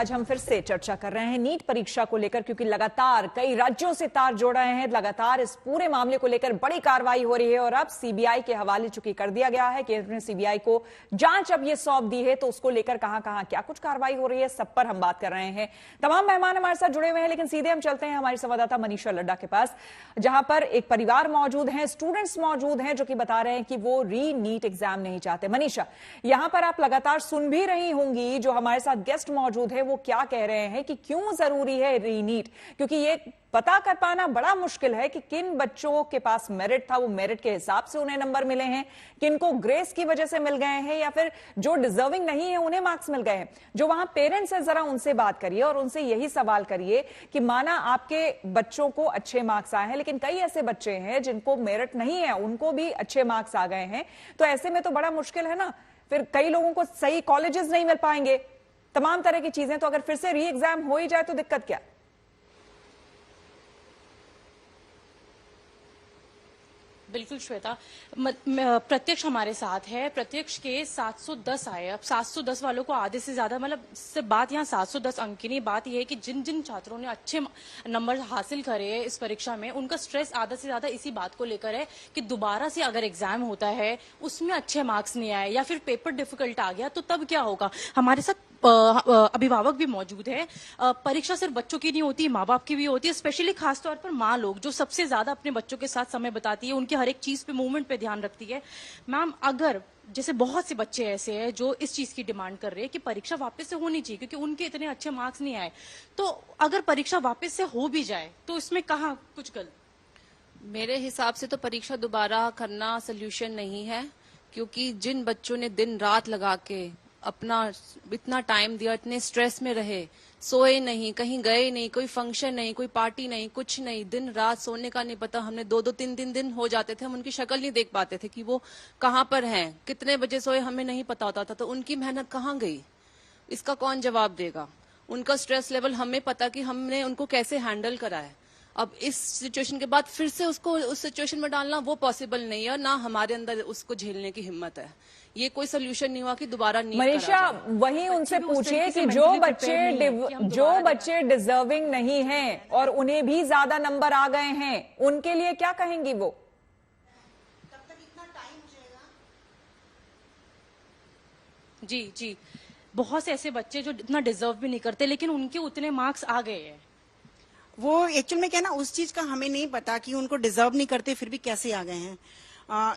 आज हम फिर से चर्चा कर रहे हैं नीट परीक्षा को लेकर, क्योंकि लगातार कई राज्यों से तार जोड़ रहे हैं। लगातार इस पूरे मामले को लेकर बड़ी कार्रवाई हो रही है और अब सीबीआई के हवाले चूंकि कर दिया गया है, केंद्र ने सीबीआई को जांच अब ये सौंप दी है, तो उसको लेकर कहां कहां क्या कुछ कार्रवाई हो रही है, सब पर हम बात कर रहे हैं। तमाम मेहमान हमारे साथ जुड़े हुए हैं, लेकिन सीधे हम चलते हैं हमारी संवाददाता मनीषा लड्डा के पास, जहां पर एक परिवार मौजूद है, स्टूडेंट्स मौजूद हैं जो कि बता रहे हैं कि वो री नीट एग्जाम नहीं चाहते। मनीषा, यहां पर आप लगातार सुन भी रही होंगी जो हमारे साथ गेस्ट मौजूद है वो क्या कह रहे हैं कि क्यों जरूरी है रीनीट, क्योंकि ये पता कर पाना बड़ा मुश्किल है कि किन बच्चों के पास मेरिट था, वो मेरिट के हिसाब से उन्हें नंबर मिले हैं, किन को ग्रेस की वजह से मिल गए हैं, या फिर जो डिजर्विंग नहीं है उन्हें मार्क्स मिल गए हैं। जो वहां पेरेंट्स है, जरा उनसे बात करिए और उनसे यही सवाल करिए कि माना आपके बच्चों को अच्छे मार्क्स आए हैं, लेकिन कई ऐसे बच्चे हैं जिनको मेरिट नहीं है, उनको भी अच्छे मार्क्स आ गए हैं, तो ऐसे में तो बड़ा मुश्किल है ना। फिर कई लोगों को सही कॉलेजेस नहीं मिल पाएंगे, तमाम तरह की चीजें। तो अगर फिर से री एग्जाम हो ही जाए तो दिक्कत क्या? बिल्कुल श्वेता, प्रत्यक्ष हमारे साथ है। प्रत्यक्ष के 710 आए। अब 710 वालों को आधे से ज्यादा, मतलब सिर्फ बात यहाँ 710 अंक की नहीं, बात यह है कि जिन जिन छात्रों ने अच्छे नंबर हासिल करे हैं इस परीक्षा में, उनका स्ट्रेस आधा से ज्यादा इसी बात को लेकर है कि दोबारा से अगर एग्जाम होता है उसमें अच्छे मार्क्स नहीं आए या फिर पेपर डिफिकल्ट आ गया तो तब क्या होगा। हमारे साथ अभिभावक भी मौजूद है। परीक्षा सिर्फ बच्चों की नहीं होती, माँ बाप की भी होती है, स्पेशली खासतौर पर माँ लोग जो सबसे ज्यादा अपने बच्चों के साथ समय बिताती है, उनकी हर एक चीज पे, मूवमेंट पे ध्यान रखती है। मैम, अगर जैसे बहुत से बच्चे ऐसे हैं जो इस चीज की डिमांड कर रहे हैं कि परीक्षा वापस से होनी चाहिए क्योंकि उनके इतने अच्छे मार्क्स नहीं आए, तो अगर परीक्षा वापस से हो भी जाए तो इसमें कहाँ कुछ गलत? मेरे हिसाब से तो परीक्षा दोबारा करना सोल्यूशन नहीं है, क्योंकि जिन बच्चों ने दिन रात लगा के अपना इतना टाइम दिया, इतने स्ट्रेस में रहे, सोए नहीं, कहीं गए नहीं, कोई फंक्शन नहीं, कोई पार्टी नहीं, कुछ नहीं, दिन रात सोने का नहीं पता। हमने 2-2 3-3 दिन हो जाते थे, हम उनकी शक्ल नहीं देख पाते थे कि वो कहाँ पर हैं, कितने बजे सोए, हमें नहीं पता होता था। तो उनकी मेहनत कहाँ गई, इसका कौन जवाब देगा? उनका स्ट्रेस लेवल हमें पता कि हमने उनको कैसे हैंडल करा है। अब इस सिचुएशन के बाद फिर से उसको उस सिचुएशन में डालना वो पॉसिबल नहीं है, ना हमारे अंदर उसको झेलने की हिम्मत है। ये कोई सोल्यूशन नहीं हुआ कि दोबारा नहीं। मनीषा, वही उनसे पूछिए कि जो बच्चे डिजर्विंग नहीं हैं और उन्हें भी ज्यादा नंबर आ गए हैं, उनके लिए क्या कहेंगी वो? तब तक इतना टाइम हो जाएगा। जी जी, बहुत से ऐसे बच्चे जो इतना डिजर्व भी नहीं करते लेकिन उनके उतने मार्क्स आ गए हैं। वो एक्चुअल में क्या ना, उस चीज का हमें नहीं पता कि उनको डिजर्व नहीं करते फिर भी कैसे आ गए हैं।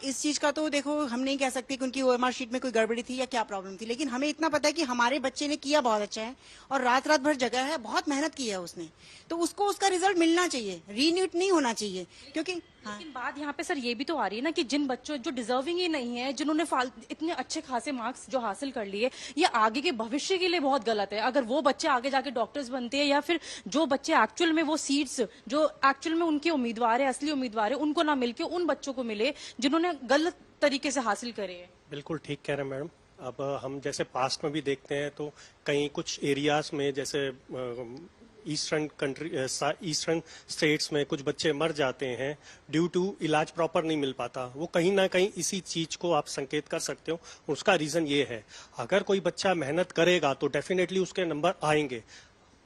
इस चीज का तो देखो, हम नहीं कह सकते कि उनकी ओएमआर शीट में कोई गड़बड़ी थी या क्या प्रॉब्लम थी, लेकिन हमें इतना पता है कि हमारे बच्चे ने किया बहुत अच्छा है और रात रात भर जगह है, बहुत मेहनत की है उसने, तो उसको उसका रिजल्ट मिलना चाहिए, रीनीट नहीं होना चाहिए। क्योंकि लेकिन बात यहाँ पे सर ये भी तो आ रही है ना कि जिन बच्चों जो डिजर्विंग ही नहीं है, जिन्होंने इतने अच्छे खासे मार्क्स जो हासिल कर लिए, ये आगे के भविष्य के लिए बहुत गलत है। अगर वो बच्चे आगे जाके डॉक्टर्स बनते हैं या फिर जो बच्चे एक्चुअल में वो सीट्स जो एक्चुअल में उनके उम्मीदवार है, असली उम्मीदवार है, उनको ना मिलके उन बच्चों को मिले जिन्होंने गलत तरीके से हासिल करे है। बिल्कुल ठीक कह रहे हैं मैडम। अब हम जैसे पास्ट में भी देखते हैं तो कहीं कुछ एरियाज में, जैसे ईस्टर्न स्टेट्स में कुछ बच्चे मर जाते हैं ड्यू टू इलाज प्रॉपर नहीं मिल पाता। वो कहीं ना कहीं इसी चीज को आप संकेत कर सकते हो। उसका रीजन ये है, अगर कोई बच्चा मेहनत करेगा तो डेफिनेटली उसके नंबर आएंगे।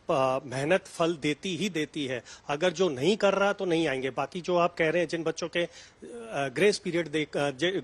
मेहनत फल देती ही देती है, अगर जो नहीं कर रहा तो नहीं आएंगे। बाकी जो आप कह रहे हैं जिन बच्चों के ग्रेस पीरियड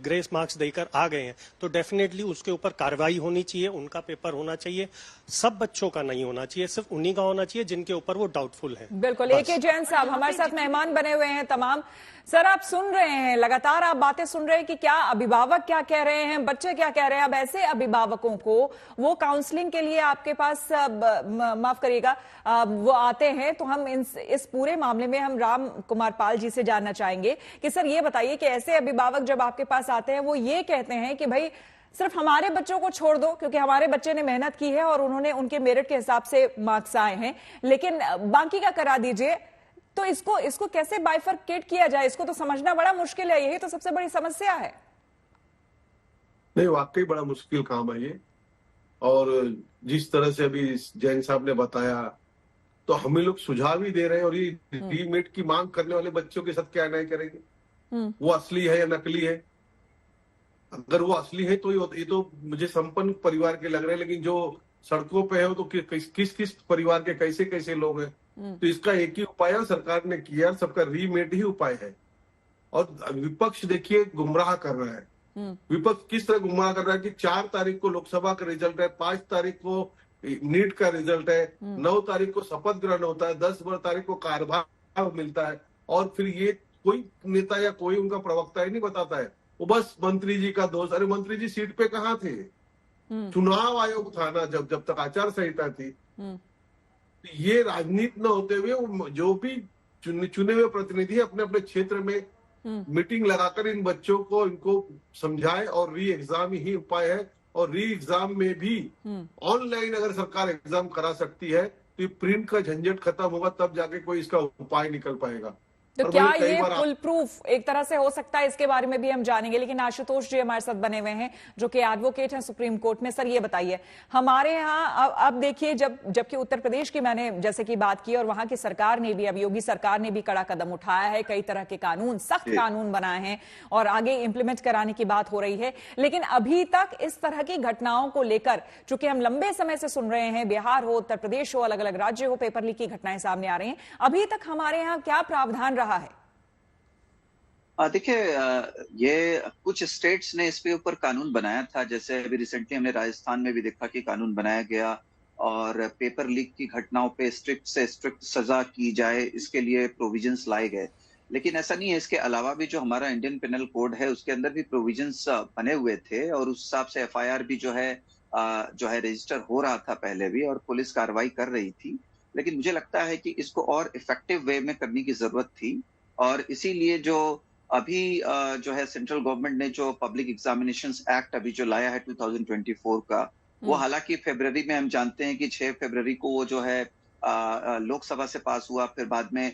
ग्रेस मार्क्स देकर आ गए हैं, तो डेफिनेटली उसके ऊपर कार्रवाई होनी चाहिए, उनका पेपर होना चाहिए। सब बच्चों का नहीं होना चाहिए, सिर्फ उन्हीं का होना चाहिए जिनके ऊपर वो डाउटफुल है। बिल्कुल। AK जैन साहब हमारे साथ मेहमान बने हुए हैं तमाम। सर, आप सुन रहे हैं, लगातार आप बातें सुन रहे हैं कि क्या अभिभावक क्या कह रहे हैं, बच्चे क्या कह रहे हैं। अब ऐसे अभिभावकों को वो काउंसलिंग के लिए आपके पास माफ करिएगा वो आते हैं, तो हम इस पूरे मामले में हम राम कुमार पाल जी से जानना चाहेंगे कि सर ये बताइए कि ऐसे अभिभावक जब आपके पास आते हैं वो ये कहते हैं कि भाई सिर्फ हमारे बच्चों को छोड़ दो क्योंकि हमारे बच्चे ने मेहनत की है और उन्होंने उनके मेरिट के हिसाब से मार्क्स आए हैं, लेकिन बाकी का करा दीजिए। तो इसको कैसे बाइफरकेट किया जाए, इसको तो समझना बड़ा मुश्किल है। यही तो सबसे बड़ी समस्या है। नहीं, वाकई बड़ा मुश्किल काम है ये। और जिस तरह से अभी जैन साहब ने बताया, तो हम लोग सुझाव ही दे रहे हैं, और ये रीनीट की मांग करने वाले बच्चों के साथ क्या न्याय करेंगे? वो असली है या नकली है? अगर वो असली है तो ये तो मुझे संपन्न परिवार के लग रहे हैं, लेकिन जो सड़कों पे है तो किस किस परिवार के कैसे कैसे लोग हैं। तो इसका एक ही उपाय है, सरकार ने किया, सबका रीमेड ही उपाय है। और विपक्ष देखिए गुमराह कर रहा है। विपक्ष किस तरह गुमराह कर रहा है कि 4 तारीख को लोकसभा का रिजल्ट है, 5 तारीख को नीट का रिजल्ट है, 9 तारीख को शपथ ग्रहण होता है, 10 तारीख को कार्यभार मिलता है, और फिर ये कोई नेता या कोई उनका प्रवक्ता ही नहीं बताता है। वो बस मंत्री जी का दोष। अरे मंत्री जी सीट पे कहाँ थे? चुनाव आयोग था ना, जब तक आचार संहिता थी। ये राजनीति न होते हुए जो भी चुने हुए प्रतिनिधि अपने अपने क्षेत्र में मीटिंग लगाकर इन बच्चों को इनको समझाए, और री एग्जाम ही उपाय है। और री एग्जाम में भी ऑनलाइन अगर सरकार एग्जाम करा सकती है तो ये प्रिंट का झंझट खत्म होगा, तब जाके कोई इसका उपाय निकल पाएगा। तो क्या ये फुल प्रूफ एक तरह से हो सकता है, इसके बारे में भी हम जानेंगे। लेकिन आशुतोष जी हमारे साथ बने हुए हैं जो कि एडवोकेट हैं सुप्रीम कोर्ट में। सर ये बताइए, हमारे यहाँ अब देखिए, जबकि उत्तर प्रदेश की मैंने जैसे कि बात की, और वहां की सरकार ने भी, अब योगी सरकार ने भी कड़ा कदम उठाया है, कई तरह के कानून, सख्त कानून बनाए हैं और आगे इंप्लीमेंट कराने की बात हो रही है। लेकिन अभी तक इस तरह की घटनाओं को लेकर, चूंकि हम लंबे समय से सुन रहे हैं, बिहार हो, उत्तर प्रदेश हो, अलग अलग राज्य हो, पेपर लीक की घटनाएं सामने आ रही हैं, अभी तक हमारे यहाँ क्या प्रावधान रहा है? देखिए, ये कुछ स्टेट्स ने इसके ऊपर कानून बनाया था। जैसे अभी रिसेंटली हमने राजस्थान में भी देखा कि कानून बनाया गया और पेपर लीक की घटनाओं पे स्ट्रिक्ट से स्ट्रिक्ट सजा की जाए, इसके लिए प्रोविजंस लाए गए। लेकिन ऐसा नहीं है, इसके अलावा भी जो हमारा इंडियन पिनल कोड है उसके अंदर भी प्रोविजंस बने हुए थे, और उस हिसाब से एफआईआर भी जो है रजिस्टर हो रहा था पहले भी, और पुलिस कार्रवाई कर रही थी। लेकिन मुझे लगता है कि इसको और इफेक्टिव वे में करने की जरूरत थी, और इसीलिए जो अभी जो है सेंट्रल गवर्नमेंट ने जो पब्लिक एग्जामिनेशंस एक्ट अभी जो लाया है 2024 का, वो हालांकि फरवरी में हम जानते हैं कि 6 फरवरी को वो जो है लोकसभा से पास हुआ, फिर बाद में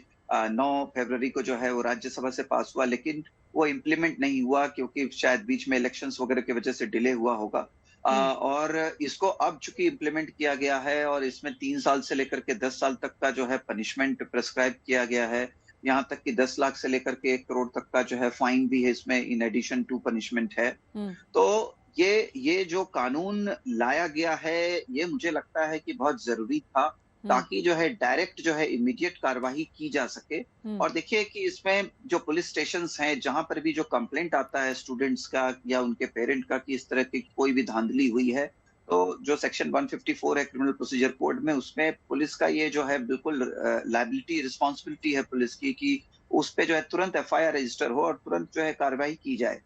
9 फरवरी को जो है वो राज्यसभा से पास हुआ, लेकिन वो इम्प्लीमेंट नहीं हुआ क्योंकि शायद बीच में इलेक्शंस वगैरह की वजह से डिले हुआ होगा। और इसको अब चूंकि इम्प्लीमेंट किया गया है, और इसमें 3 साल से लेकर के 10 साल तक का जो है पनिशमेंट प्रेस्क्राइब किया गया है, यहाँ तक कि 10 लाख से लेकर के 1 करोड़ तक का जो है फाइन भी है इसमें, इन एडिशन टू पनिशमेंट है। तो ये जो कानून लाया गया है, ये मुझे लगता है कि बहुत जरूरी था, ताकि जो है डायरेक्ट जो है इमीडिएट कार्रवाई की जा सके। और देखिए कि इसमें जो पुलिस स्टेशंस हैं, जहां पर भी जो कंप्लेंट आता है स्टूडेंट्स का या उनके पेरेंट का कि इस तरह की कोई भी धांधली हुई है, तो जो सेक्शन 154 है क्रिमिनल प्रोसीजर कोड में, उसमें पुलिस का ये जो है बिल्कुल लायबिलिटी, रिस्पॉन्सिबिलिटी है पुलिस की कि उस पे जो है तुरंत एफआईआर रजिस्टर हो और तुरंत जो है कार्रवाई की जाए।